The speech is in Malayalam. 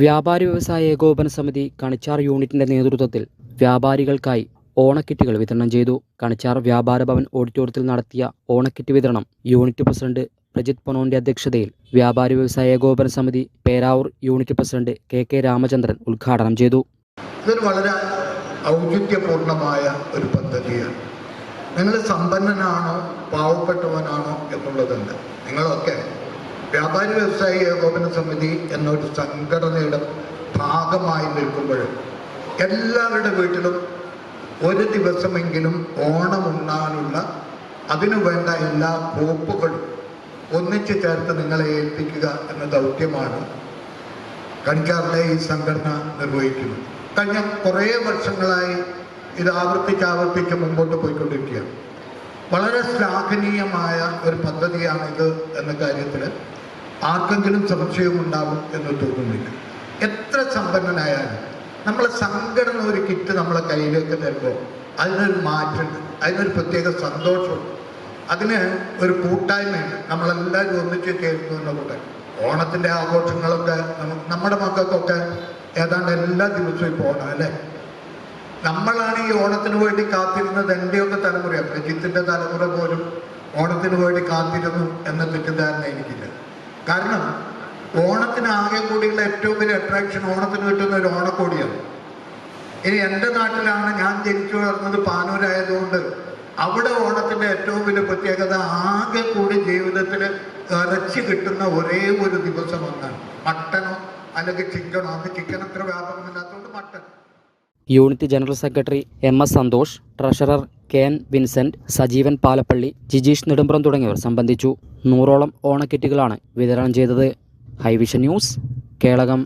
വ്യാപാരി വ്യവസായ ഏകോപന സമിതി കണിച്ചാർ യൂണിറ്റിന്റെ നേതൃത്വത്തിൽ വ്യാപാരികൾക്കായി ഓണക്കിറ്റുകൾ വിതരണം ചെയ്തു. കണിച്ചാർ വ്യാപാര ഭവൻ ഓഡിറ്റോറിയത്തിൽ നടത്തിയ ഓണക്കിറ്റ് വിതരണം യൂണിറ്റ് പ്രസിഡന്റ് പ്രജിത് പൊനോന്റെ അധ്യക്ഷതയിൽ വ്യാപാരി വ്യവസായ ഏകോപന സമിതി Peravoor unit president K Ramachandran ഉദ്ഘാടനം ചെയ്തു. ഇതൊരു വളരെ ഔചിത്യപൂർണമായ ഒരു പദ്ധതിയാണ്. നിങ്ങൾ സമ്പന്നനാണോ പാവപ്പെട്ടവനാണോ എന്നുള്ളതല്ല. നിങ്ങളൊക്കെ വ്യാപാരി വ്യവസായ ഏകോപന സമിതി എന്നൊരു സംഘടനയുടെ ഭാഗമായി നിൽക്കുമ്പോൾ എല്ലാവരുടെ വീട്ടിലും ഒരു ദിവസമെങ്കിലും ഓണമുണ്ണാനുള്ള അതിനു വേണ്ട എല്ലാ കോപ്പുകളും ഒന്നിച്ചു ചേർത്ത് നിങ്ങളെ ഏൽപ്പിക്കുക എന്ന ദൗത്യമാണ് കണിച്ചാറിലെ ഈ സംഘടന നിർവഹിക്കുന്നത്. കഴിഞ്ഞ കുറേ വർഷങ്ങളായി ഇത് ആവർത്തിച്ച് മുമ്പോട്ട് പോയിക്കൊണ്ടിരിക്കുകയാണ്. വളരെ ശ്ലാഘനീയമായ ഒരു പദ്ധതിയാണിത് എന്ന കാര്യത്തിൽ ആർക്കെങ്കിലും സംശയമുണ്ടാവും എന്ന് തോന്നുന്നില്ല. എത്ര സമ്പന്നനായാലും നമ്മളെ സംഘടന ഒരു കിറ്റ് നമ്മളെ കയ്യിലേക്ക് തരുമ്പോൾ അതിനൊരു മാറ്റമുണ്ട്, അതിനൊരു പ്രത്യേക സന്തോഷമുണ്ട്, അതിന് ഒരു കൂട്ടായ്മയുണ്ട്. നമ്മളെല്ലാവരും ഒന്നിച്ച് ചേർന്നു എന്ന കൂടെ ഓണത്തിൻ്റെ ആഘോഷങ്ങളൊക്കെ നമ്മുടെ മക്കൾക്കൊക്കെ ഏതാണ്ട് എല്ലാ ദിവസവും ഇപ്പോൾ ഓണം അല്ലേ. നമ്മളാണ് ഈ ഓണത്തിന് വേണ്ടി കാത്തിരുന്നത്. എൻ്റെയൊക്കെ തലമുറയാണ്, പ്രജിത്തിൻ്റെ തലമുറ പോലും ഓണത്തിന് വേണ്ടി കാത്തിരുന്നു എന്ന തെറ്റിദ്ധാരണ എനിക്കില്ല. കാരണം ഓണത്തിന് ആകെ കൂടിയുള്ള ഏറ്റവും വലിയ അട്രാക്ഷൻ ഓണത്തിന് കിട്ടുന്ന ഒരു ഓണക്കോടിയാണ്. ഇനി എൻ്റെ നാട്ടിലാണ്, ഞാൻ ജനിച്ചു വളർന്നത് പാനൂരായതുകൊണ്ട് അവിടെ ഓണത്തിൻ്റെ ഏറ്റവും വലിയ പ്രത്യേകത ആകെ കൂടി ജീവിതത്തിൽ ഇറച്ചി കിട്ടുന്ന ഒരേ ഒരു ദിവസം ഒന്നാണ്. മട്ടനോ അല്ലെങ്കിൽ ചിക്കനോ. അന്ന് ചിക്കൻ അത്ര വ്യാപകമില്ലാത്തതുകൊണ്ട് mutton. Unit general secretary MS Santhosh, treasurer KN Vincent, Sajeevan Palappilly, Jijeesh Nedumpram തുടങ്ങിയവർ സംബന്ധിച്ചു. 100ഓളം ഓണക്കിറ്റുകളാണ് വിതരണം ചെയ്തത്. Hivision news, Kelakam.